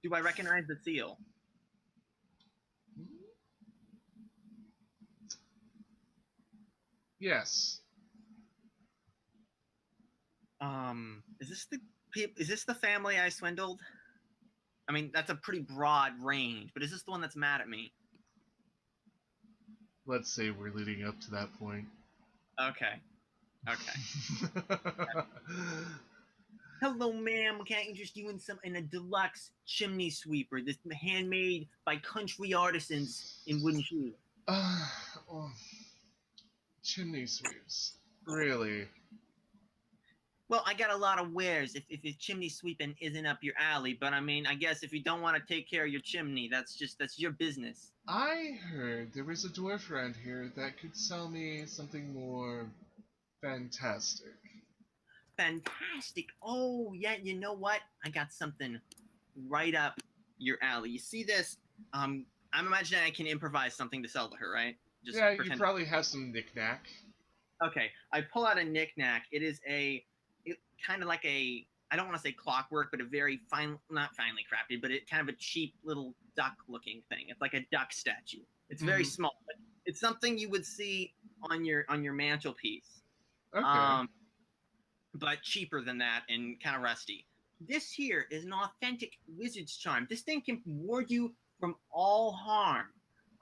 Do I recognize the seal? Yes. Is this the family I swindled? I mean, that's a pretty broad range, but is this the one that's mad at me? Let's say we're leading up to that point. Okay. Okay. Hello, ma'am. Can I interest you in a deluxe chimney sweeper? This handmade by country artisans in wooden shoes. Oh, chimney sweeps. Really? Well, I got a lot of wares if chimney sweeping isn't up your alley, but I mean, I guess if you don't want to take care of your chimney, that's your business. I heard there was a dwarf around here that could sell me something more fantastic. Fantastic. Oh, yeah, you know what? I got something right up your alley. You see this? I'm imagining I can improvise something to sell to her, right? Just Yeah, you pretend. probably have some knickknack. Okay, I pull out a knickknack. It is kind of like a, I don't want to say clockwork, but a very fine, not finely crafted, but it kind of a cheap little duck looking thing. It's like a duck statue. It's very Mm-hmm. small, but it's something you would see on your mantelpiece. Okay. Um, but cheaper than that and kind of rusty. This here is an authentic wizard's charm. This thing can ward you from all harm.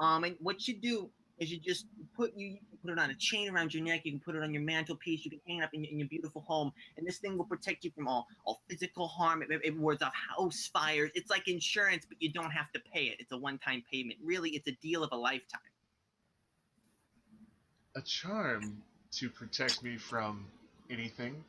And what you do is you can put it on a chain around your neck. You can put it on your mantelpiece. You can hang it up in your beautiful home, and this thing will protect you from all physical harm. It wards off house fires. It's like insurance, but you don't have to pay it. It's a one-time payment. Really, it's a deal of a lifetime. A charm to protect me from anything.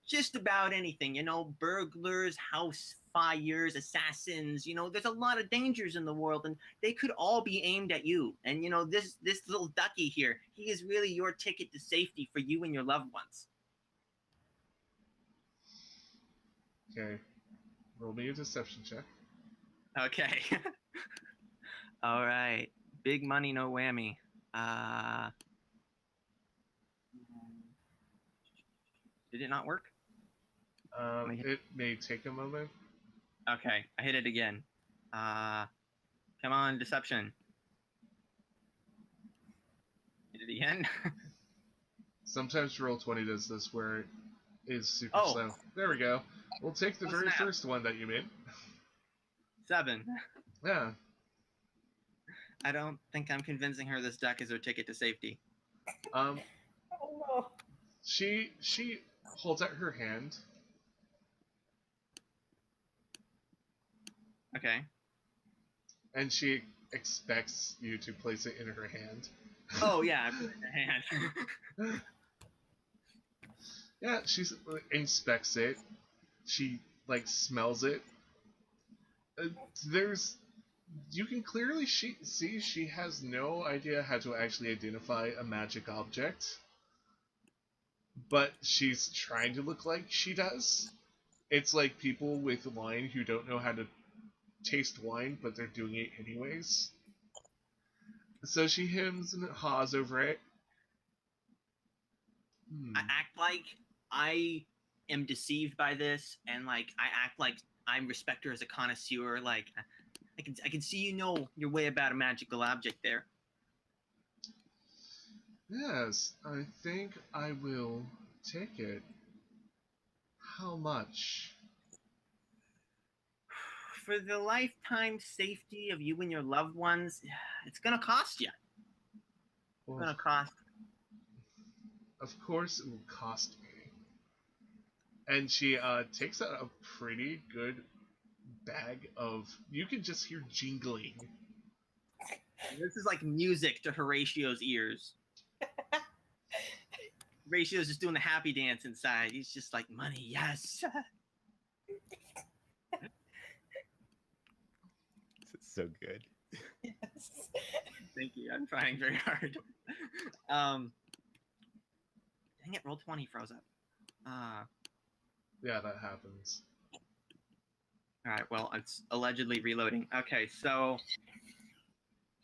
Just about anything, burglars, house fires, assassins, there's a lot of dangers in the world and they could all be aimed at you. And this little ducky here, he is really your ticket to safety for you and your loved ones. Okay. Roll me a deception check. Okay. All right. Big money, no whammy. Uh did it not work? It may take a moment. Okay, I hit it again. Uh Come on, deception. Hit it again. Sometimes Roll20 does this where it is super Oh, slow. There we go. We'll take the oh very snap. first one that you made. 7. Yeah. I don't think I'm convincing her this duck is her ticket to safety. Um, Oh no. she holds out her hand. Okay. And she expects you to place it in her hand. Oh yeah, I put it in your hand. Yeah, she inspects it. She like smells it. Uh, there's you can clearly see she has no idea how to actually identify a magic object, but she's trying to look like she does. It's like people with wine who don't know how to taste wine, but they're doing it anyways. So she hems and haws over it. I Hmm. act like I am deceived by this, and like I act like I respect her as a connoisseur. Like I can see your way about a magical object there. Yes, I think I will take it. How much? For the lifetime safety of you and your loved ones, it's gonna cost you. It's Well, gonna cost. of course it will cost me. And she takes out a pretty good bag of. You can just hear jingling. This is like music to Horatio's ears. Horatio's just doing the happy dance inside. He's just like, money, yes. This is so good. Yes. Thank you. I'm trying very hard. Um, Dang it, Roll20 froze up. Yeah, that happens. All right, well, it's allegedly reloading. Okay, so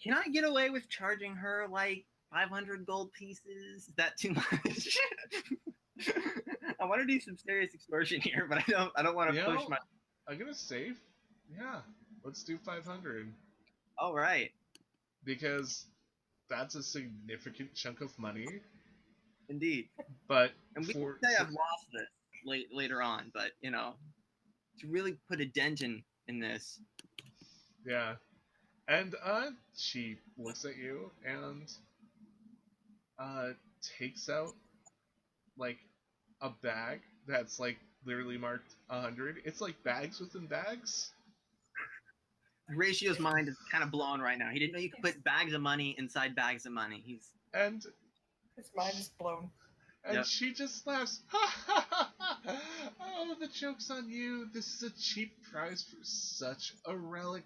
can I get away with charging her like 500 gold pieces? Is that too much? I want to do some serious extortion here, but I don't want to You push know, my. I'm gonna save. Yeah, let's do 500 All right, because that's a significant chunk of money. indeed. But And we can for say I've lost this later on, but to really put a dent in this. yeah, and she looks at you and uh takes out like a bag that's like literally marked 100. It's like bags within bags. Horatio's mind is kind of blown right now. He didn't know you could put bags of money inside bags of money. He's And His mind is blown. and Yep. she just laughs. Ha ha ha ha! Oh, the joke's on you. This is a cheap price for such a relic.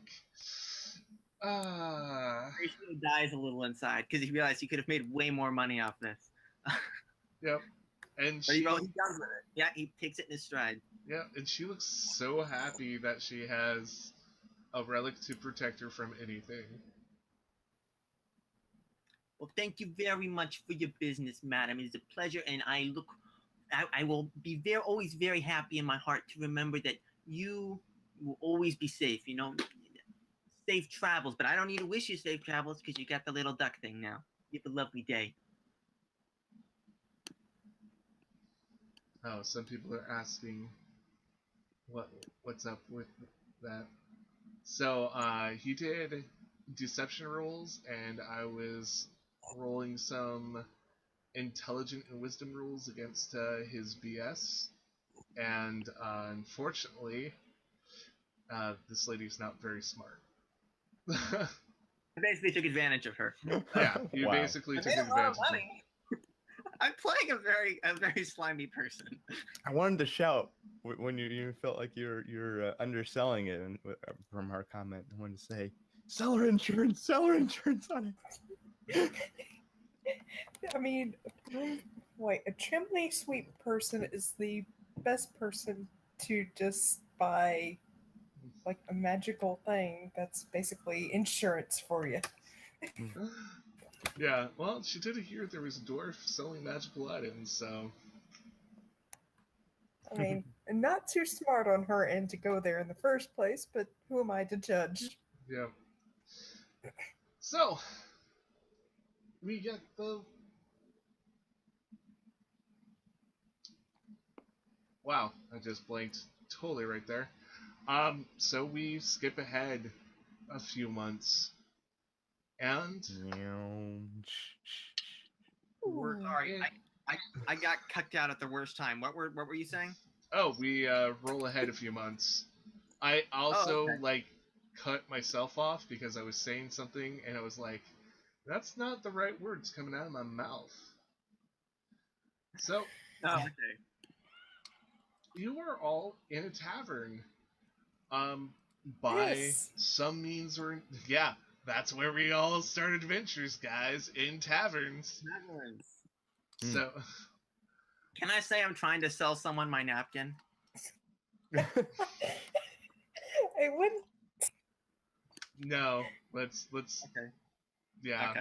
Ah, Horatio dies a little inside because he realized he could have made way more money off this. yep. And But she, he does with it. Yeah, he takes it in his stride. yeah, and she looks so happy that she has a relic to protect her from anything. Well, thank you very much for your business, madam. It is a pleasure, and I will be always very happy in my heart to remember that you will always be safe. Safe travels. But I don't need to wish you safe travels because you got the little duck thing now. You have a lovely day. Oh, some people are asking what's up with that. So he did deception rolls, and I was rolling some intelligent and wisdom rules against his BS. And unfortunately, this lady's not very smart. I basically took advantage of her. Yeah, you Wow. basically I took made a lot of advantage of money. I'm playing a very slimy person. I wanted to shout when you felt like you're underselling it, and from her comment, I wanted to say, sell her insurance on it. I mean, wait, a chimney sweep person is the best person to just buy like a magical thing that's basically insurance for you. Yeah, well, she did hear there was a dwarf selling magical items, so I mean, not too smart on her end to go there in the first place, but who am I to judge? yeah. So we get the wow, I just blinked totally right there. So we skip ahead a few months, and Sorry, in, I got cucked out at the worst time. What were you saying? oh, we roll ahead a few months. I also like cut myself off because I was saying something and I was like, that's not the right words coming out of my mouth. So Oh, okay. you are all in a tavern. By Yes. some means or yeah, that's where we all start adventures, guys, in taverns. So Can I say I'm trying to sell someone my napkin? I wouldn't. no, let's Okay. yeah.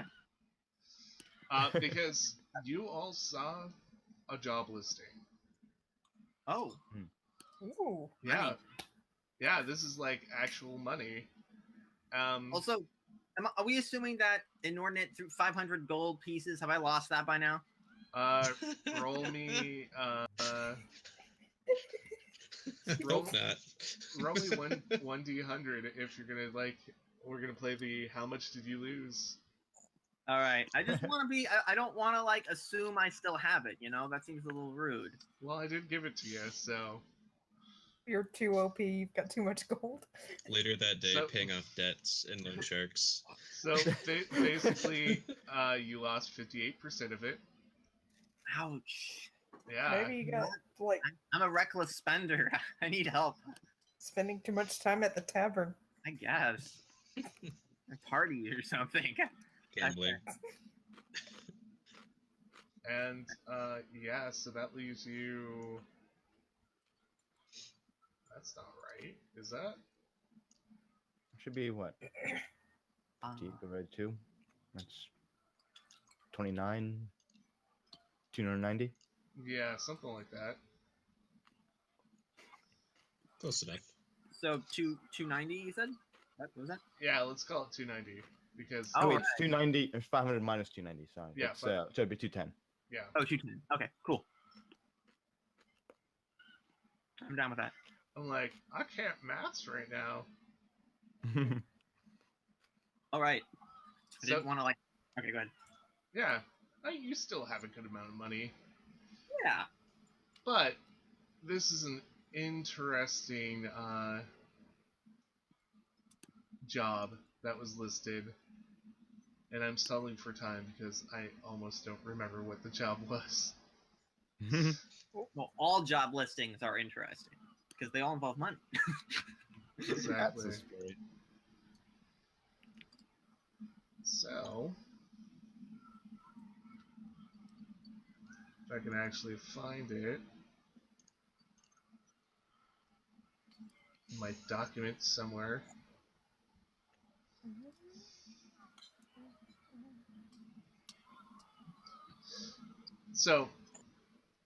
Okay. Because you all saw a job listing. Oh. Ooh. Yeah. Yeah, this is like actual money. Also, are we assuming that inordinate through 500 gold pieces? Have I lost that by now? Roll me Roll that. roll me one d100 if you're gonna like. We're gonna play the how much did you lose? All right. I just want to be. I don't want to like assume I still have it. That seems a little rude. Well, I did give it to you, so You're too OP. You've got too much gold. Later that day, So- paying off debts and loan sharks. so basically, you lost 58% of it. Ouch. Yeah. Maybe you got like I'm a reckless spender. I need help. spending too much time at the tavern. I guess. A party or something. Gambling. And yeah, so that leaves you. That's not right. Is that? Should be what? Divided 2. That's 29. 290. Yeah, something like that. Close enough. So 290, you said? What was that? Yeah, let's call it 290 because Oh, wait, it's 290. It's 500 minus 290. Sorry. Yeah, It's, so it'd be 210. yeah. Oh, 210. Okay, cool. I'm down with that. I'm like, I can't maths right now. All right. I So didn't want to like. Okay, go ahead. yeah, you still have a good amount of money, Yeah. but this is an interesting job that was listed, and I'm stalling for time because I almost don't remember what the job was. Well, all job listings are interesting because they all involve money. Exactly. That's the spirit. So, if I can actually find it in my documents somewhere. So,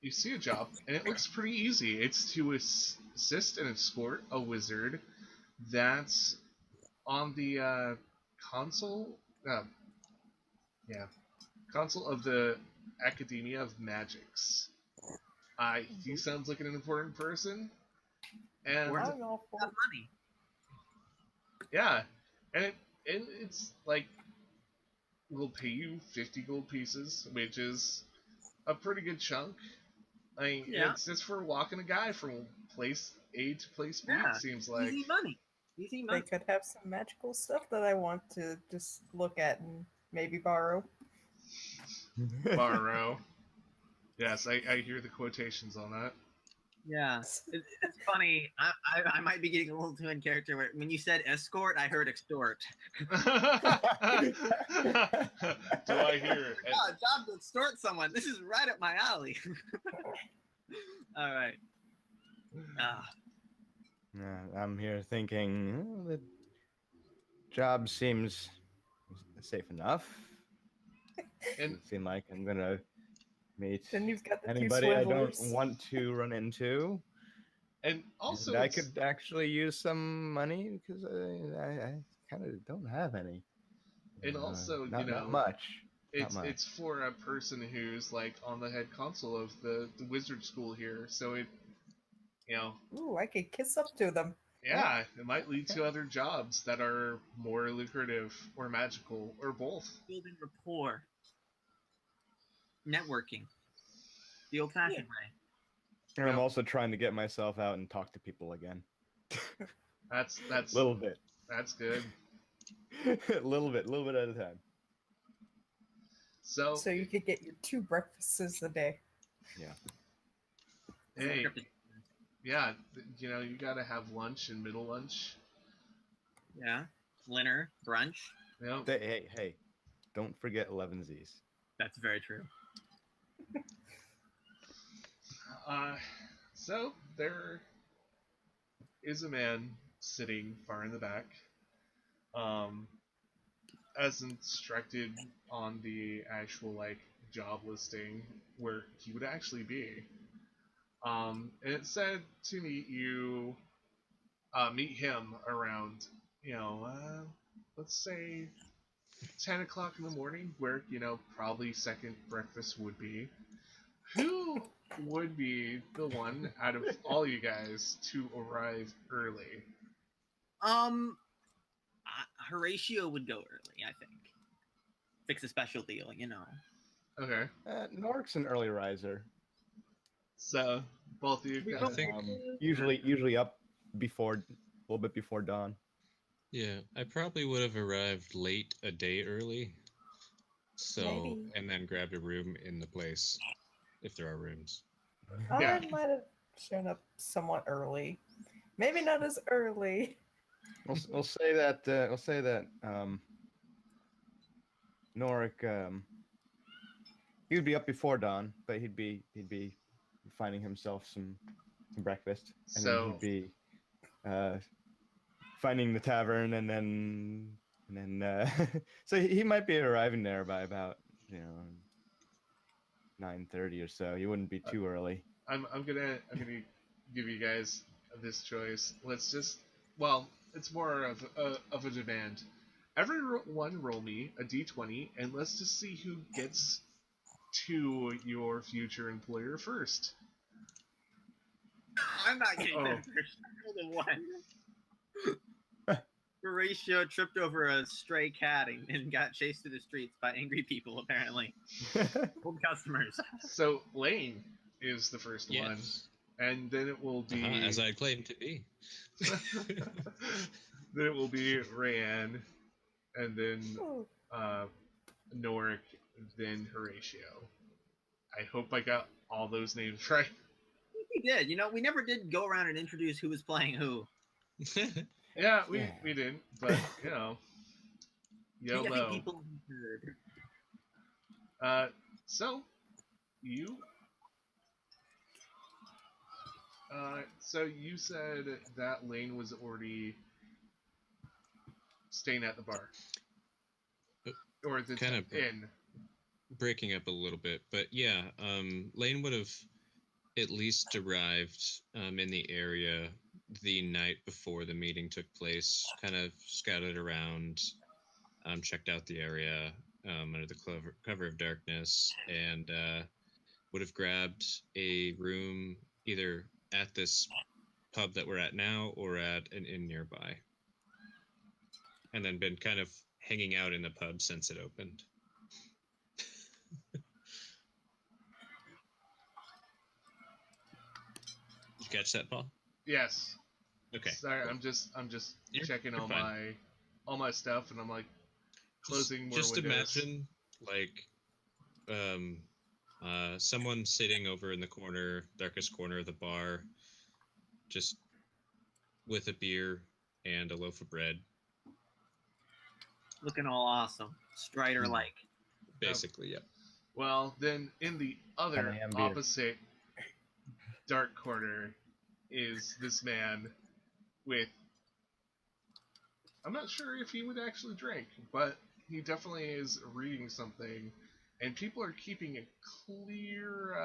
you see a job, and it looks pretty easy. It's to assist and escort a wizard that's on the console. Yeah, console of the Academia of Magics. He sounds like an important person, and Where's I'm all for Got it. money. yeah, and it's like we'll pay you 50 gold pieces, which is a pretty good chunk. I mean, Yeah. it's just for walking a guy from place A to place B. Yeah, It seems like. Easy money. Easy They money. could have some magical stuff that I want to just look at and maybe borrow. Borrow. Yes, I hear the quotations on that. Yeah. It's funny. I might be getting a little too in character. When you said escort, I heard extort. Do I hear it? Oh, job to extort someone. This is right up my alley. All right. Yeah, I'm here thinking the job seems safe enough. And Doesn't seem like I'm gonna meet Then you've got the anybody two I don't swindlers. want to run into. and also And I it's, could actually use some money because I kind of don't have any. and also not, you know not much. Not it's much. it's for a person who's like on the head console of the wizard school here, so it Ooh, I could kiss up to them. yeah, it might lead to other jobs that are more lucrative or magical or both. Building rapport. Networking. The old-fashioned way. And I'm Yeah. also trying to get myself out and talk to people again. That's A little bit. that's good. a little bit at a time. So So you could get your 2 breakfasts a day. hey, yeah, you gotta have lunch and middle lunch. Yeah. Dinner, brunch. Hey, don't forget 11Zs. That's very true. So there is a man sitting far in the back, as instructed on the actual job listing where he would actually be. And it said to meet him around, let's say 10 o'clock in the morning, where probably second breakfast would be. Who would be the one out of all you guys to arrive early? Horatio would go early, I think. Fix a special deal, Okay, Nork's an early riser. so both of you We guys. both- think- Usually up a little bit before dawn. Yeah, I probably would have arrived late a day early. So, Maybe. and then grabbed a room in the place, if there are rooms. Yeah. I might have shown up somewhat early. Maybe not as early. We'll say that. Norik, he would be up before dawn, but he'd be finding himself some breakfast, and So- then he'd be finding the tavern, and then so he might be arriving there by about 9:30 or so. He wouldn't be too early. I'm gonna give you guys this choice. Let's just well, it's more of a demand. Everyone roll me a d20, and let's just see who gets to your future employer first. I'm not getting Oh. there first. I rolled a 1. Horatio tripped over a stray cat and got chased through the streets by angry people, apparently. Old customers. So Lane is the first one, Yes. and then it will be As I claimed to be. then it will be Rayanne, and then Oh, Norik, then Horatio. I hope I got all those names right. I think we did. You know, we never did go around and introduce who was playing who. Yeah, Yeah. we didn't, but you know, I think YOLO. people heard. So you, so you said that Lane was already staying at the bar, or the Kind of inn. breaking up a little bit, but yeah, Lane would have at least arrived in the area the night before the meeting took place, kind of scouted around, checked out the area under the cover of darkness, and would have grabbed a room either at this pub that we're at now or at an inn nearby, and then been kind of hanging out in the pub since it opened. Did you catch that, Paul? Yes. Okay. Sorry, I'm just You're- checking you're fine. all my stuff, and I'm like closing more Just windows. imagine like someone sitting over in the darkest corner of the bar, just with a beer and a loaf of bread, Looking all awesome. Strider like. basically. Yep. Well, then in the other 10 a.m. beer. opposite dark corner is this man with. I'm not sure if he would actually drink, but he definitely is reading something, and people are keeping a clear.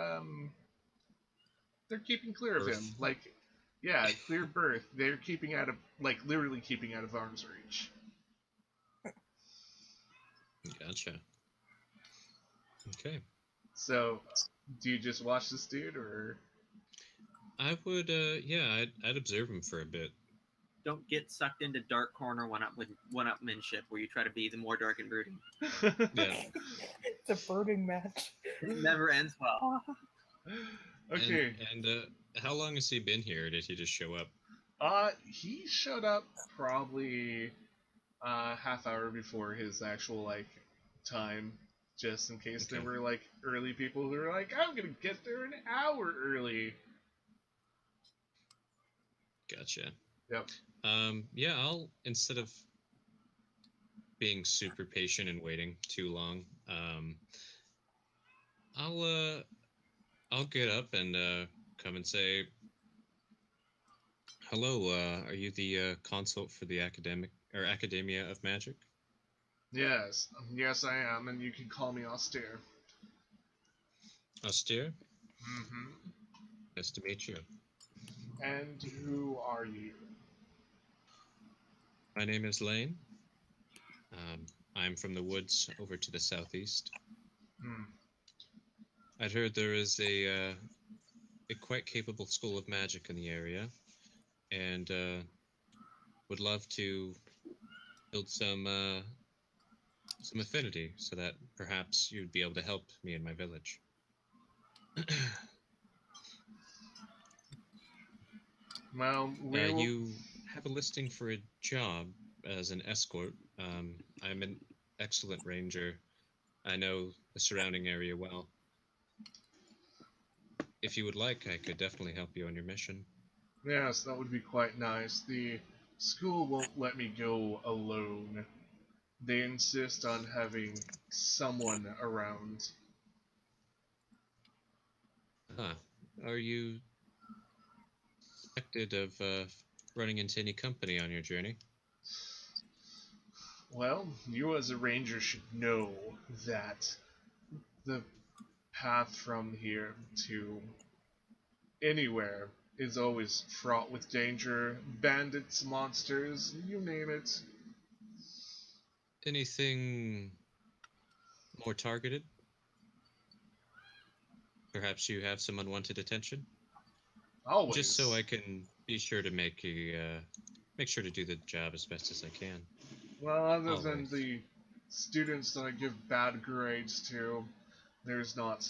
They're keeping clear of him, Berth. like, yeah, clear berth. They're keeping out of, like, literally keeping out of arm's reach. Gotcha. Okay. So, do you just watch this dude, or? I would. Yeah, I'd observe him for a bit. Don't get sucked into dark corner one-upmanship where you try to be the more dark and brooding. Yeah. it's a birding match. It never ends well. Okay. And how long has he been here? Did he just show up? He showed up probably half hour before his actual like time, just in case there Okay. were like early people who were like, I'm gonna get there an hour early. Gotcha. Yep. Yeah, I'll, instead of being super patient and waiting too long, I'll get up and come and say, hello, are you the consult for the Academia of Magic? Yes, I am, and you can call me austere. Austere? Mm-hmm. Nice to meet you. And who are you? My name is Lane. I'm from the woods over to the southeast. Hmm. I'd heard there is a quite capable school of magic in the area, and would love to build some affinity so that perhaps you'd be able to help me in my village. Well, You have a listing for a job as an escort. I'm an excellent ranger. I know the surrounding area well. If you would like, I could definitely help you on your mission. Yes, that would be quite nice. The school won't let me go alone. They insist on having someone around. Huh. Are you suspected of running into any company on your journey? Well, you as a ranger should know that the path from here to anywhere is always fraught with danger. Bandits, monsters, you name it. Anything more targeted? Perhaps you have some unwanted attention? Always. Just so I can be sure to make sure to do the job as best as I can. Well, other than Always. the students that I give bad grades to, there's not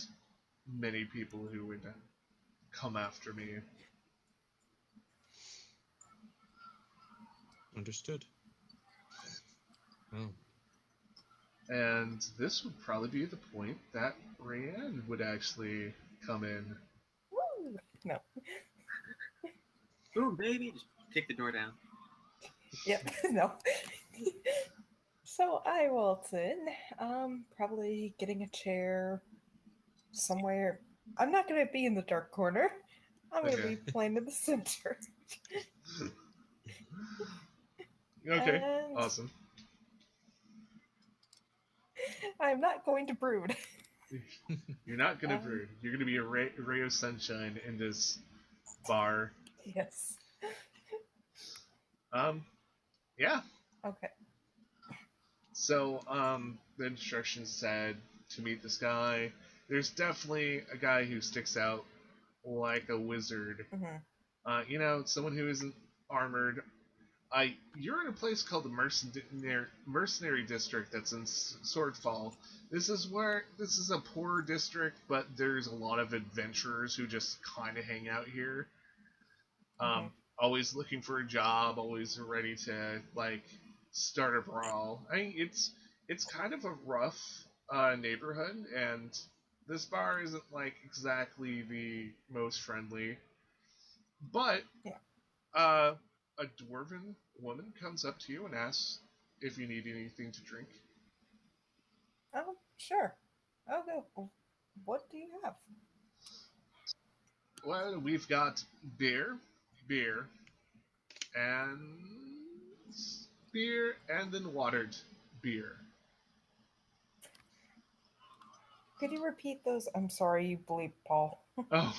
many people who would come after me. Understood. Well, And this would probably be the point that Rayanne would actually come in. Woo! No. Boom, baby. Just kick the door down. Yep. No. So I waltz in. Probably getting a chair somewhere. I'm not going to be in the dark corner. I'm going to Okay. be playing in the center. Okay, And awesome. I'm not going to brood. You're not gonna brood. You're gonna be a ray of sunshine in this bar. Yes. Yeah. Okay. So, the instructions said to meet this guy. There's definitely a guy who sticks out like a wizard. Mm-hmm. Someone who isn't armored. You're in a place called the Mercenary District that's in Swordfall. This is a poor district, but there's a lot of adventurers who just kind of hang out here. Mm-hmm. Always looking for a job, always ready to start a brawl. I mean, it's kind of a rough neighborhood, and this bar isn't exactly the most friendly. But Yeah. a dwarven woman comes up to you and asks if you need anything to drink. Oh, sure. I'll go. What do you have? Well, we've got beer, and then watered beer. Could you repeat those? I'm sorry, you bleep, Paul. Oh,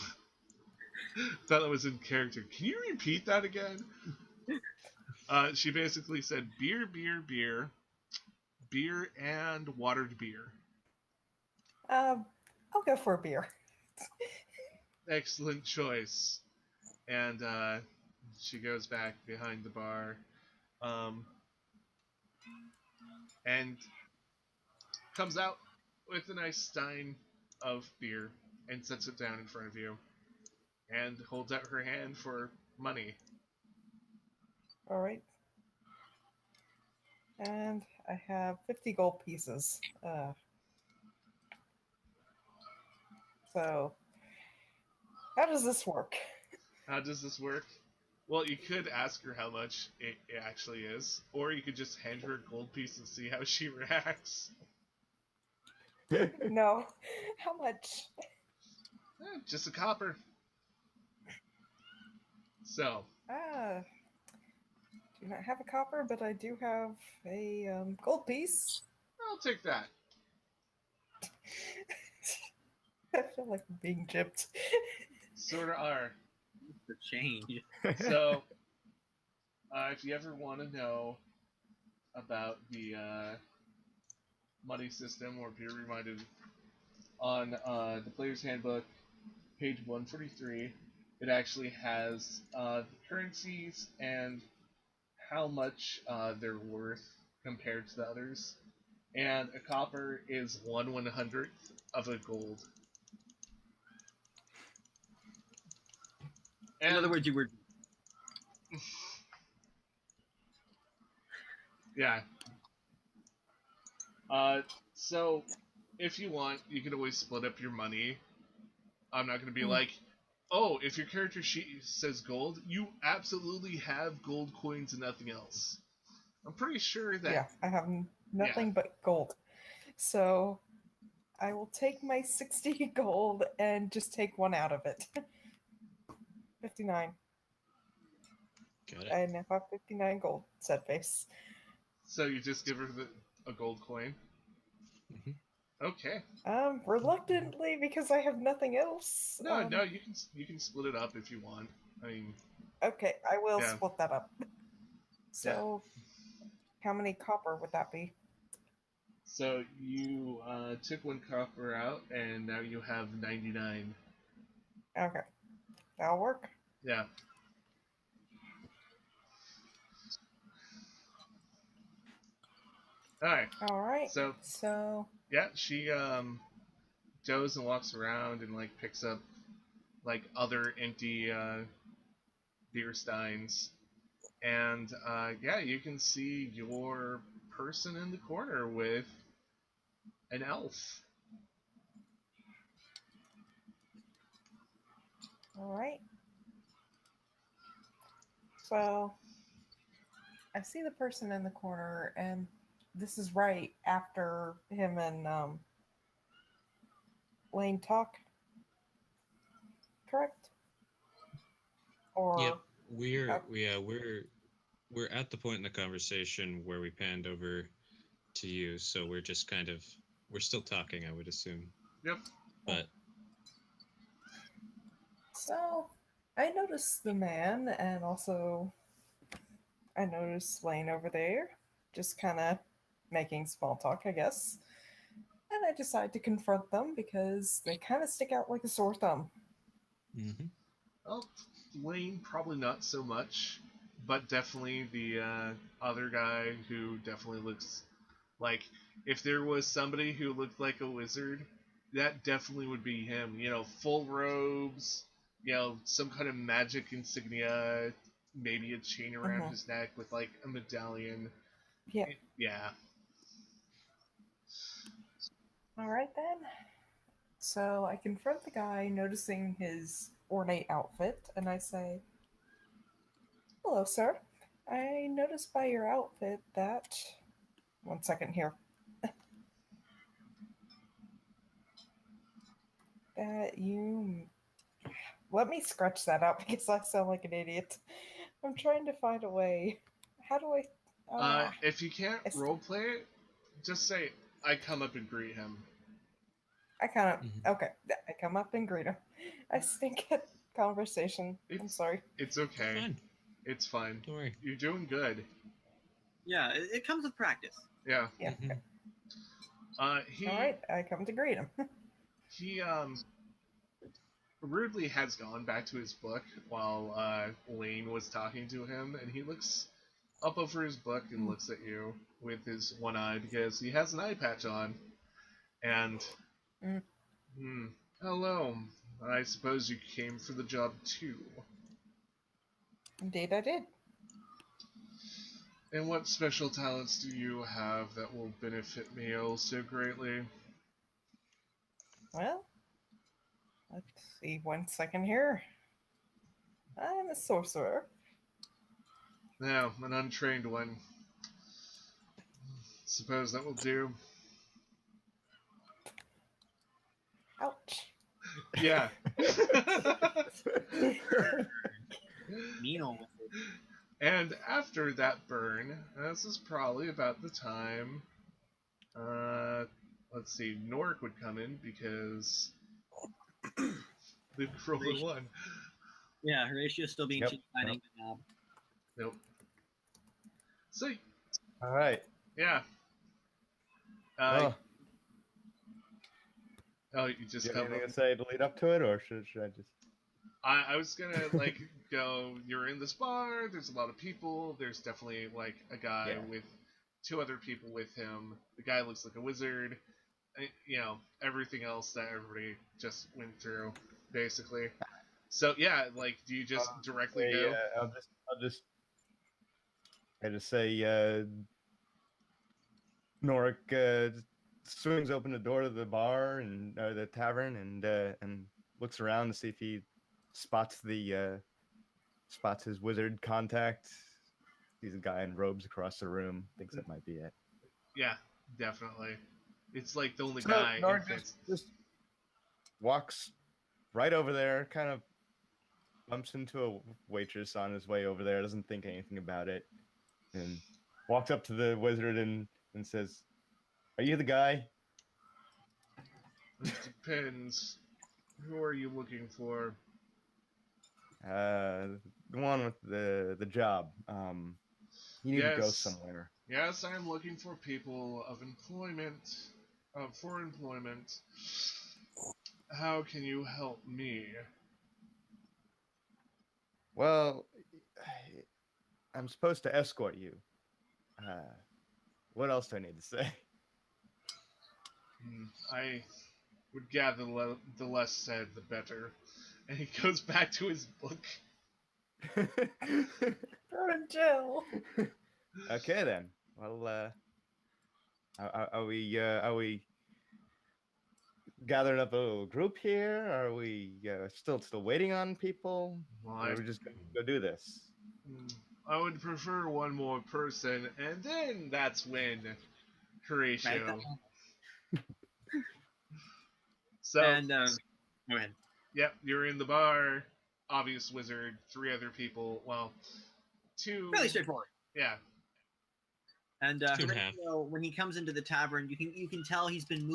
thought that was in character. Can you repeat that again? She basically said beer, and watered beer. I'll go for a beer. Excellent choice. And she goes back behind the bar, and comes out with a nice stein of beer and sets it down in front of you, and holds out her hand for money. All right. And I have 50 gold pieces. So, how does this work? How does this work? Well, you could ask her how much it actually is, or you could just hand her a gold piece and see how she reacts. No. How much? Just a copper. So. Do not have a copper, but I do have a gold piece. I'll take that. I feel like I'm being gypped. Sort of are. The change. So, if you ever want to know about the money system or be reminded, on the Player's Handbook, page 143, it actually has the currencies and how much they're worth compared to the others. And a copper is 1/100th of a gold. And In other words, you were. yeah. So, if you want, you can always split up your money. I'm not going to be like, oh, if your character sheet says gold, you absolutely have gold coins and nothing else. I'm pretty sure that... Yeah, I have nothing but gold. So, I will take my 60 gold and just take one out of it. 59. got it. I now have 59 gold, said face. So you just give her a gold coin? Mhm. Okay. Reluctantly, because I have nothing else. No, you can split it up if you want. I mean, Okay, I will Yeah. split that up. So, how many copper would that be? so you took one copper out, and now you have 99. Okay, that'll work. Yeah. All right. All right. So So, yeah, she goes and walks around and like picks up like other empty beer steins, and yeah, you can see your person in the corner with an elf. all right. So, I see the person in the corner, and this is right after him and Lane talk, correct? Or Yep, we're uh, yeah we're at the point in the conversation where we panned over to you, so we're just kind of we're still talking, I would assume. Yep. But so I noticed the man, and also I noticed Lane over there, just kind of making small talk, I guess. And I decided to confront them because they kind of stick out like a sore thumb. mhm. Well, Lane probably not so much, but definitely the other guy who definitely looks like if there was somebody who looked like a wizard, that definitely would be him. You know, full robes, you know, some kind of magic insignia, maybe a chain around Mhm. his neck with like a medallion. Yeah. Yeah. All right then. So I confront the guy, noticing his ornate outfit, and I say, "Hello, sir. I noticed by your outfit that." One second here. That you. Let me scratch that out because I sound like an idiot. I'm trying to find a way. How do I. If you can't I, roleplay it, just say, I come up and greet him. I kind of. Mhm. Okay. I come up and greet him. I stink at conversation. I'm It's sorry. it's okay. Fine, It's fine. don't worry. You're doing good. Yeah, it comes with practice. Yeah. Yeah. Mhm. He All right. I come to greet him. he rudely has gone back to his book while Lane was talking to him, and he looks up over his book and looks at you with his one eye because he has an eye patch on. And, Mm. hmm, hello. I suppose you came for the job too. Indeed, I did. And what special talents do you have that will benefit me oh so greatly? Well, let's see. 1 second here. I'm a sorcerer. Now, an untrained one. Suppose that will do. Ouch. Yeah. Mean old wizard. And after that burn, this is probably about the time, uh, let's see, Norik would come in because Luke rolled a Horatio. 1. Yeah, Horatio's still being Yep, chit-chatting. Nope. So, All right. yeah. Well, Oh, you do just you have come anything up. to say to lead up to it, or should I just? I was gonna, like, go, you're in this bar, there's a lot of people, there's definitely, like, a guy Yeah. with 2 other people with him. The guy looks like a wizard. You know, everything else that everybody just went through, basically. So yeah, like, do you just directly Say, go? I just say, Norik swings open the door to the bar and the tavern and looks around to see if he spots spots his wizard contact. Sees a guy in robes across the room. Thinks that might be it. Yeah, definitely. It's like the only So guy in Norik fancy. just walks right over there, kind of bumps into a waitress on his way over there, doesn't think anything about it, and walks up to the wizard and says, "Are you the guy?" It depends. Who are you looking for? The one with the job. You need to go Yes. somewhere. Yes, I am looking for people of employment, for employment. How can you help me? Well, I'm supposed to escort you. What else do I need to say? I would gather the less said, the better. And he goes back to his book. Throw in jail. Okay then. Well, are we gathering up a little group here? Are we still waiting on people? Well, Or are we just gonna go do this? I would prefer one more person, and then that's when Horatio. So, And go ahead. yep, you're in the bar. Obvious wizard, 3 other people. Well, 2. Fairly straightforward. Yeah. And 2.5. Horatio, when he comes into the tavern, you can tell he's been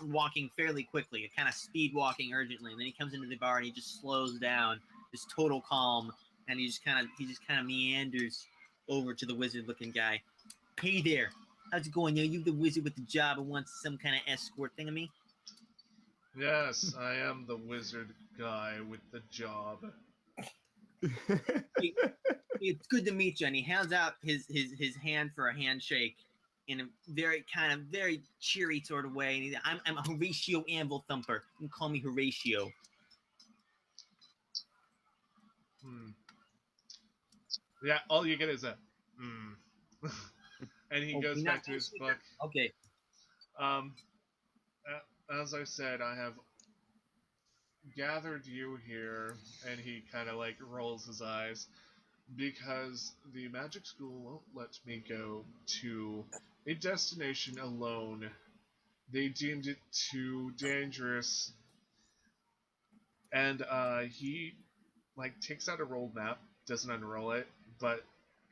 walking fairly quickly, kind of speed walking urgently. And then he comes into the bar and he just slows down, just total calm, and he just kind of meanders over to the wizard-looking guy. Hey there, how's it going? Are you the wizard with the job and wants some kind of escort thing of me? Yes, I am the wizard guy with the job. It's good to meet you. And he hands out his hand for a handshake in a very cheery sort of way. And I'm a Horatio Anvil Thumper. You can call me Horatio. Yeah, all you get is a and he goes back to his book. Okay. As I said, I have gathered you here, and he kind of like rolls his eyes, because the magic school won't let me go to a destination alone. They deemed it too dangerous. And he like takes out a rolled map, doesn't unroll it, but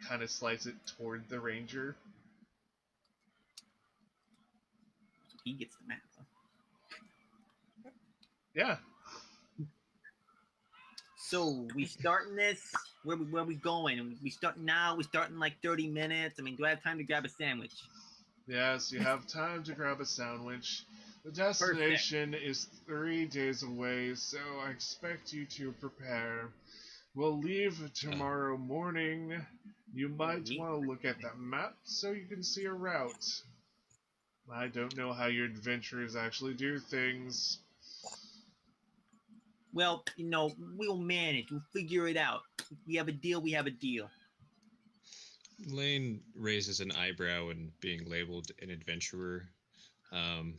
kind of slides it toward the ranger. He gets the map. Huh? Yeah. So we starting this? Where we going? We starting now? We starting like 30 minutes? I mean, do I have time to grab a sandwich? Yes, you have time to grab a sandwich. The destination is 3 days away, so I expect you to prepare. We'll leave tomorrow morning. You might want to look at that map so you can see a route. I don't know how your adventurers actually do things. Well, we'll manage. We'll figure it out. If we have a deal, we have a deal. Lane raises an eyebrow and being labeled an adventurer, and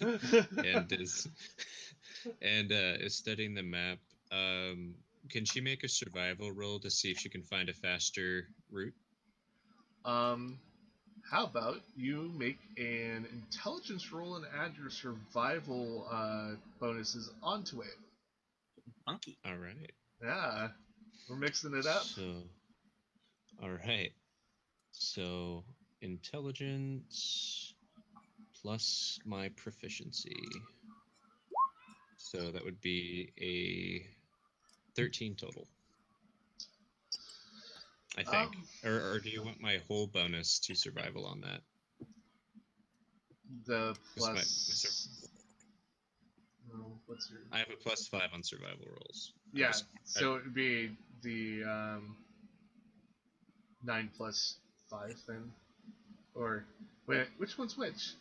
is studying the map. Can she make a survival roll to see if she can find a faster route? How about you make an intelligence roll and add your survival bonuses onto it? Funky. All right. Yeah, we're mixing it up. All right. So intelligence plus my proficiency. So that would be a 13 total. I think. Or do you want my whole bonus to survival on that? The What's plus. What's your? I have a +5 on survival rolls. Yeah, so it'd be the 9 plus 5 then, or wait, which one's which?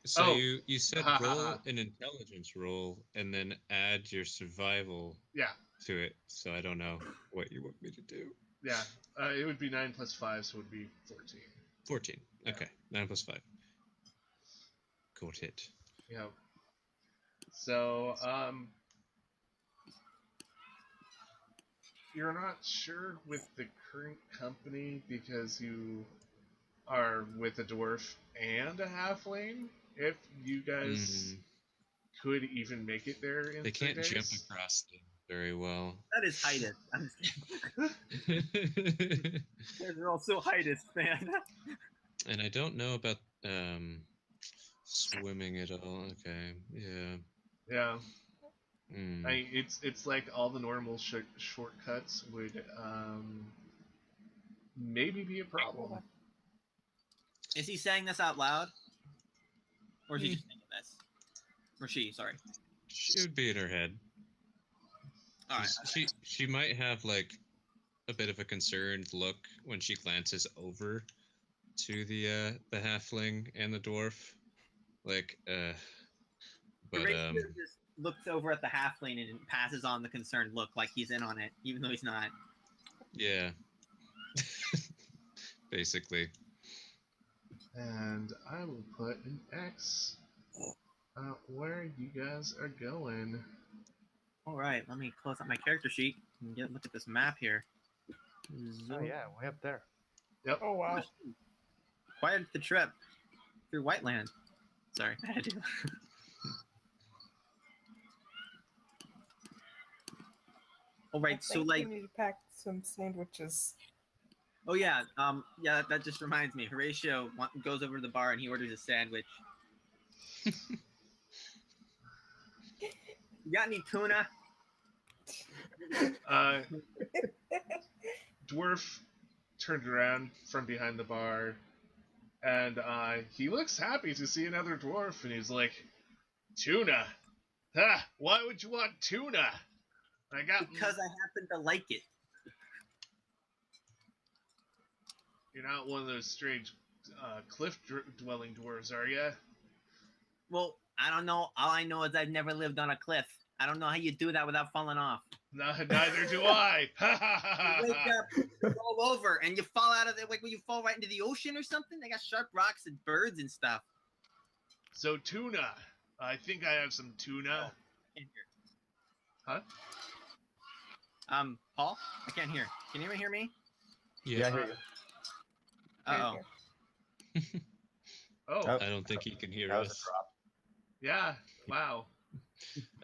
So you said roll an intelligence roll and then add your survival to it. So I don't know what you want me to do. Yeah, it would be 9 plus 5, so it would be 14. 14. Okay, 9 plus 5. Got it. Yeah. So you're not sure with the current company because you are with a dwarf and a halfling. If you guys could even make it there in 3 days. They can't jump across them very well. That is Hydus. I'm just kidding. They're all so Hydus, man. And I don't know about swimming at all. Okay, yeah. Yeah. It's like all the normal shortcuts would maybe be a problem. Is he saying this out loud? Or is he Hmm. just thinking this? Or she, sorry. She would be in her head. All right. 'Cause she might have like a bit of a concerned look when she glances over to the halfling and the dwarf, like but Horatio just looks over at the halfling and passes on the concerned look like he's in on it, even though he's not. yeah. Basically. And I will put an X where you guys are going. All right, let me close up my character sheet and look at this map here. Oh yeah, way up there. Yep. Oh wow. Quite the trip through Whiteland. Sorry, I had to. All I right, so think like, we need to pack some sandwiches. oh yeah, that just reminds me. Horatio goes over to the bar and he orders a sandwich. You got any tuna? Dwarf turned around from behind the bar, and he looks happy to see another dwarf, and he's like, "Tuna? Ha! Why would you want tuna? I got Because I happen to like it. You're not one of those strange cliff-dwelling dwarves, are you?" Well, I don't know. All I know is I've never lived on a cliff. I don't know how you do that without falling off. No, neither do I. You wake up, you roll over, and you fall out of the, like when you fall right into the ocean or something. They got sharp rocks and birds and stuff. So tuna. I think I have some tuna. In here. Huh? Paul, I can't hear. Can anyone hear me? Yeah, I hear you. Uh oh. Oh, I don't think he can hear That was a us. drop. yeah. Wow.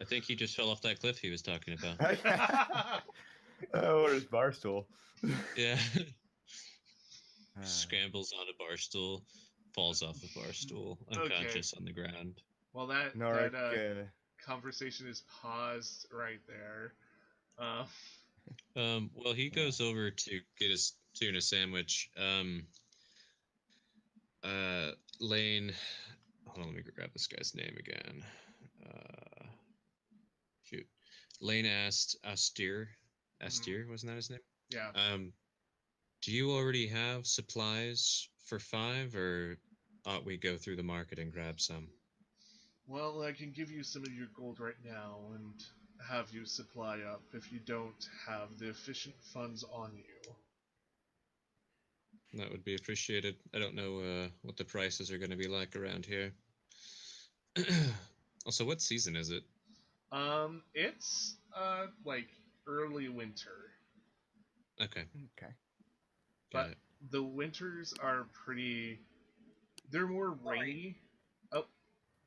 I think he just fell off that cliff he was talking about. Oh, where's Barstool? Yeah. Uh, Scrambles on a bar stool, falls off the bar stool, Okay. unconscious on the ground. Well, that Norik, conversation is paused right there. Well, he goes over to get his tuna sandwich. Lane, hold on, let me grab this guy's name again. Shoot. Lane asked Astir, wasn't that his name? Yeah. Do you already have supplies for 5, or ought we go through the market and grab some? Well, I can give you some of your gold right now and have you supply up if you don't have the efficient funds on you. That would be appreciated. I don't know what the prices are going to be like around here. Also, what season is it? It's like early winter. Okay. Okay. Got But it. the winters are they're more rainy. Oh,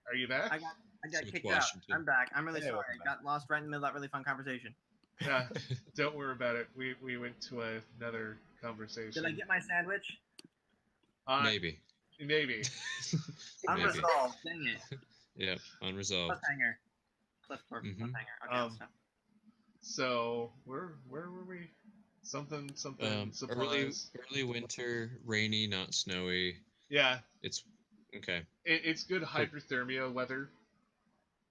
are you back? I got So kicked it's out. Washington. I'm back. I'm really Hey, sorry. welcome I got lost right in the middle of that really fun conversation. Yeah, don't worry about it. We went to another conversation. Did I get my sandwich? Maybe. Maybe. Unresolved. Dang it. Yeah, unresolved. Cliffhanger. Cliffhanger. Mhm. Okay, Um, stop. So where were we? Something supplies. Early winter, rainy, not snowy. Yeah, It's okay. it's good hyperthermia weather.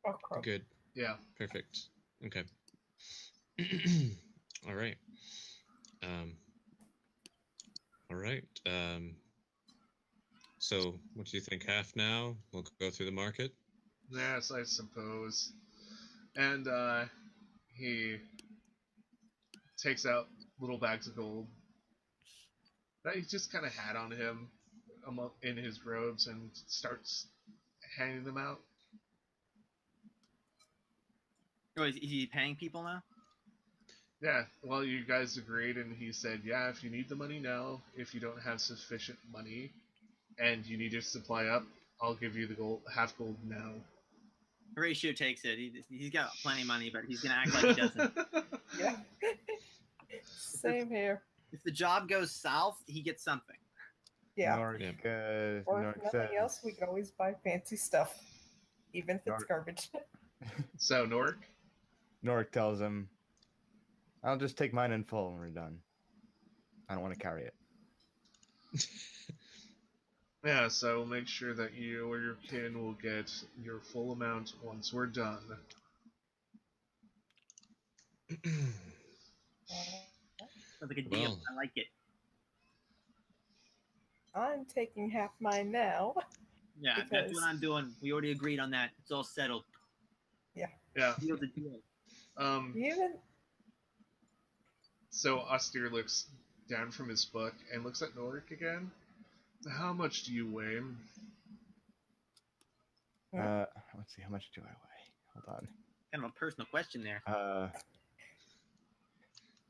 Oh crap. Good. Yeah. Perfect. Okay. All right. All right. So, what do you think? Half now? We'll go through the market. Yes, I suppose. And he takes out little bags of gold that he just kind of had on him in his robes and starts handing them out. Oh, is he paying people now? Yeah, well, you guys agreed, and he said, yeah, if you need the money now, if you don't have sufficient money, and you need to supply up, I'll give you the gold, half gold now. Horatio takes it. He's got plenty of money, but he's gonna act like he doesn't. Yeah. Same here. If the job goes south, he gets something. Yeah. Norik, Or Norik if nothing else, we can always buy fancy stuff, even if it's Dark. garbage. So, Norik, Norik tells him, I'll just take mine in full when we're done. I don't want to carry it. Yeah, so make sure that you or your kin will get your full amount once we're done. Sounds like a deal. Well. I like it. I'm taking half mine now. Yeah, that's Because- what I'm doing. We already agreed on that. It's all settled. Yeah. Deal's a deal. Even So Austere looks down from his book and looks at Norik again. How much do you weigh? Let's see, how much do I weigh? Hold on. Kind of a personal question there.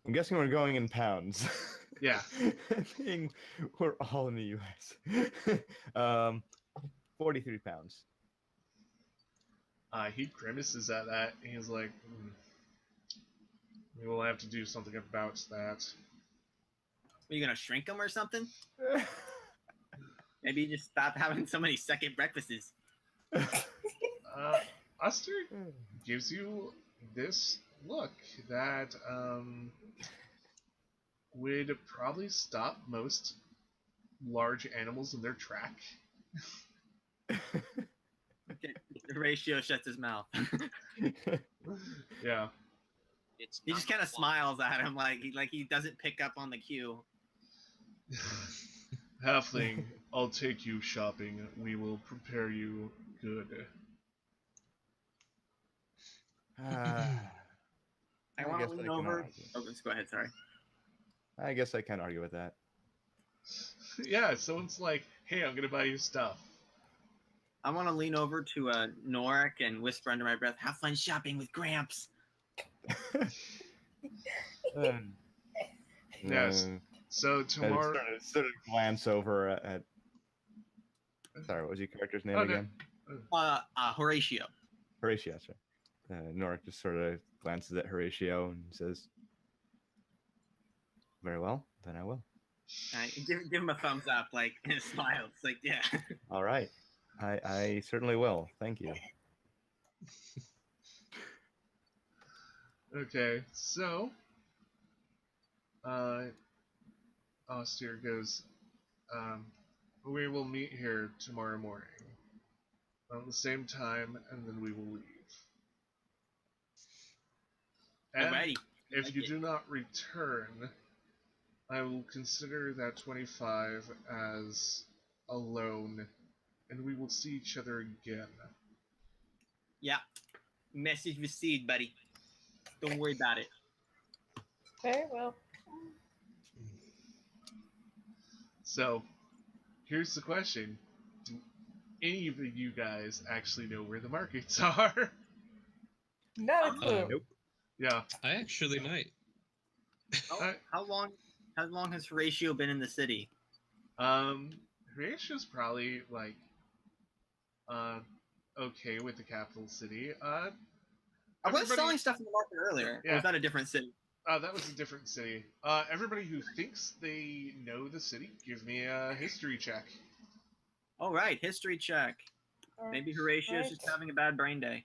I'm guessing we're going in pounds. Yeah. Being we're all in the US. 43 pounds. He grimaces at that and he's like, we will have to do something about that. Are you gonna shrink them or something? Maybe you just stop having so many second breakfasts. Austere gives you this look that would probably stop most large animals in their track. Horatio shuts his mouth. Yeah. He just kind of smiles at him like he doesn't pick up on the cue. Halfling, I'll take you shopping. We will prepare you good. I want guess to I lean can over. argue. Oh, let's go ahead. Sorry. I guess I can argue with that. Yeah, someone's like, hey, I'm gonna buy you stuff. I want to lean over to Norik and whisper under my breath, "Have fun shopping with Gramps." Yes. So tomorrow. Sort of glance over at. Sorry, what was your character's name Okay. again? Horatio. Horatio, that's right. Norik just sort of glances at Horatio and says, "Very well, then I will." Give him a thumbs up, like, and a smile. It's like, yeah. All right, I certainly will. Thank you. Okay, so. Austere goes, we will meet here tomorrow morning. At the same time, and then we will leave. And Alrighty. if you do not return, I will consider that 25 as a loan, and we will see each other again. Yeah. Message received, buddy. Don't worry about it. very well. So, here's the question. Do any of you guys actually know where the markets are? Not a clue. Nope. Yeah. I actually might. How long has Horatio been in the city? Horatio's probably, like, okay with the capital city. I was selling stuff in the market earlier. Yeah. Or was that a different city? That was a different city. Everybody who thinks they know the city, give me a history check. All right, history check. Maybe Horatio's just having a bad brain day.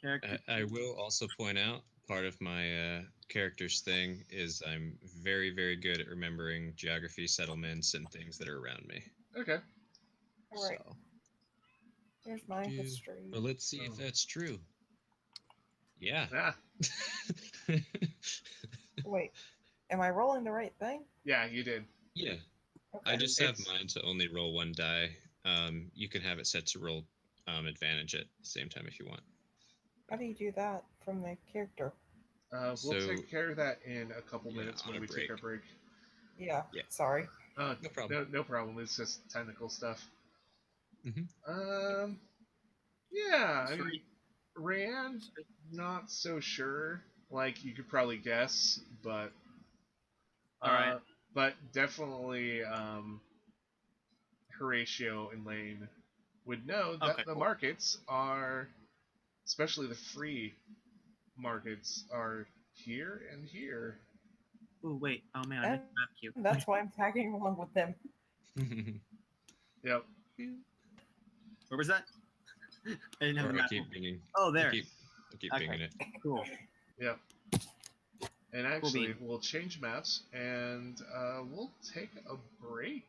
Character. I will also point out part of my character's thing is I'm very, very good at remembering geography, settlements, and things that are around me. Okay. All right. So, Here's my history. well, let's see if that's true. Yeah. Ah, Wait, am I rolling the right thing? yeah, you did. Yeah. Okay. I just have It's- mine to only roll one die. You can have it set to roll advantage at the same time if you want. How do you do that from the character? We'll So- take care of that in a couple Yeah, minutes on when a we take break. our break. Yeah. Yeah. Sorry. No problem. No problem. It's just technical stuff. Mhm. Yeah. I mean, Rand, not so sure. Like, you could probably guess, but. Alright. But definitely, Horatio and Lane would know that Okay, the cool. markets are, especially the free markets, are here and here. Oh wait. Oh man, I And missed the map cue. that's why I'm tagging along with them. Yep. Where was that? I didn't have Or the I map. keep pinging. Oh, there. I keep Okay. pinging it. Cool. Yep. And actually, bean. we'll change maps and we'll take a break.